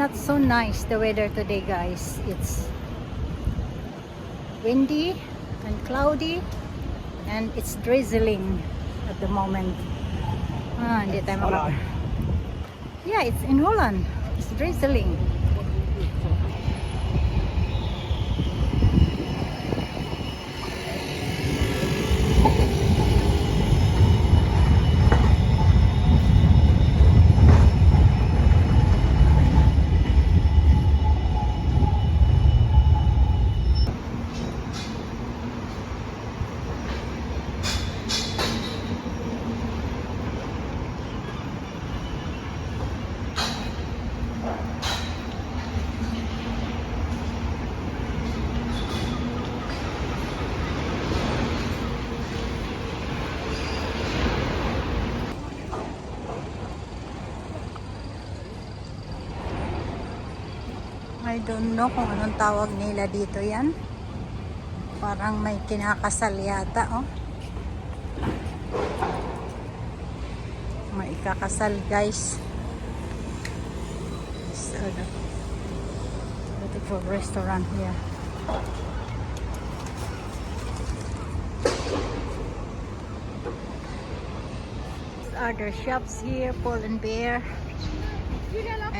not so nice the weather today, guys. It's windy and cloudy and it's drizzling at the moment. Hindi tayo yeah, it's in Holland. It's drizzling. I don't know kung anong tawag nila dito yan. Parang may kinakasal yata, oh. May ikakasal, guys. It's a beautiful restaurant here. These are their shops here, Paul and Bear.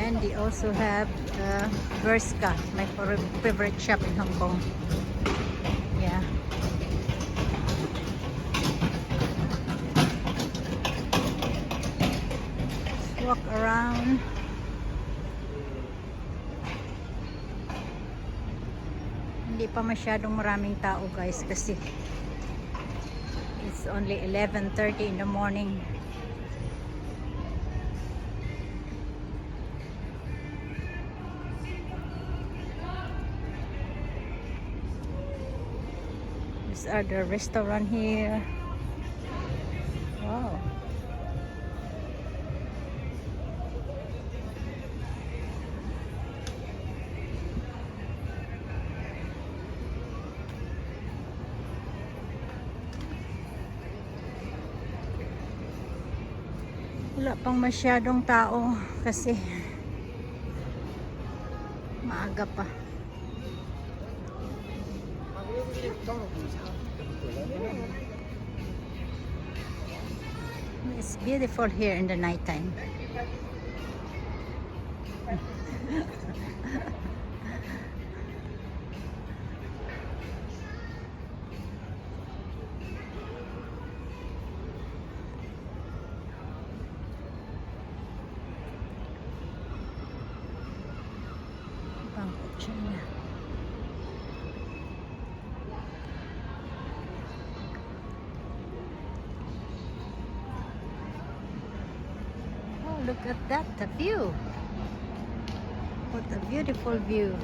And they also have Berska, my favorite shop in Hong Kong. Yeah. Let's walk around. Hindi pa masyadong maraming tao, guys, kasi it's only 11:30 in the morning. These are the restaurant here. Wow. Wala pang masyadong tao kasi maaga pa. It's beautiful here in the night time. Look at that, the view. What a beautiful view.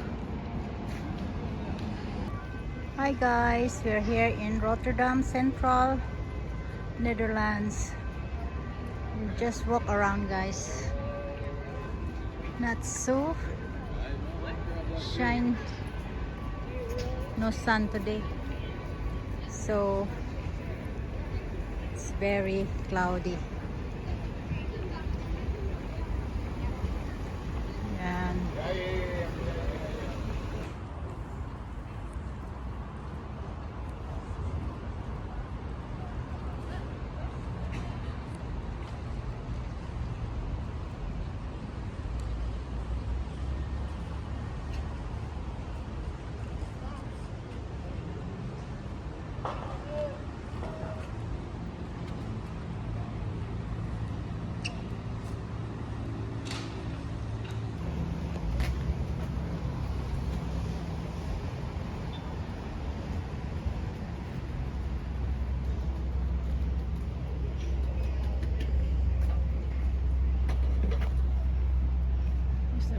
Hi guys, we're here in Rotterdam Central, Netherlands. We'll just walk around, guys. Not so shine, no sun today, so it's very cloudy.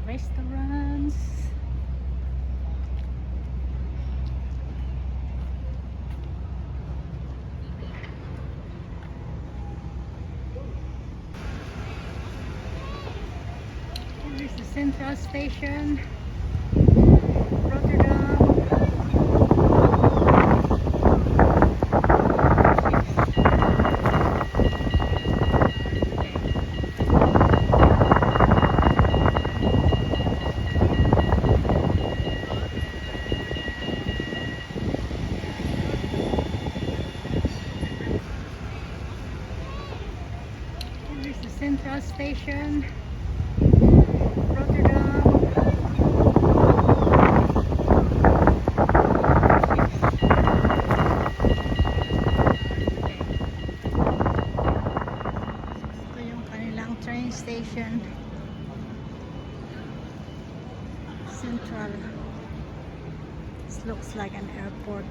Restaurants. Here's the Central Station, Rotterdam. station, Rotterdam. Ito yung kanilang train station. Central. This looks like an airport.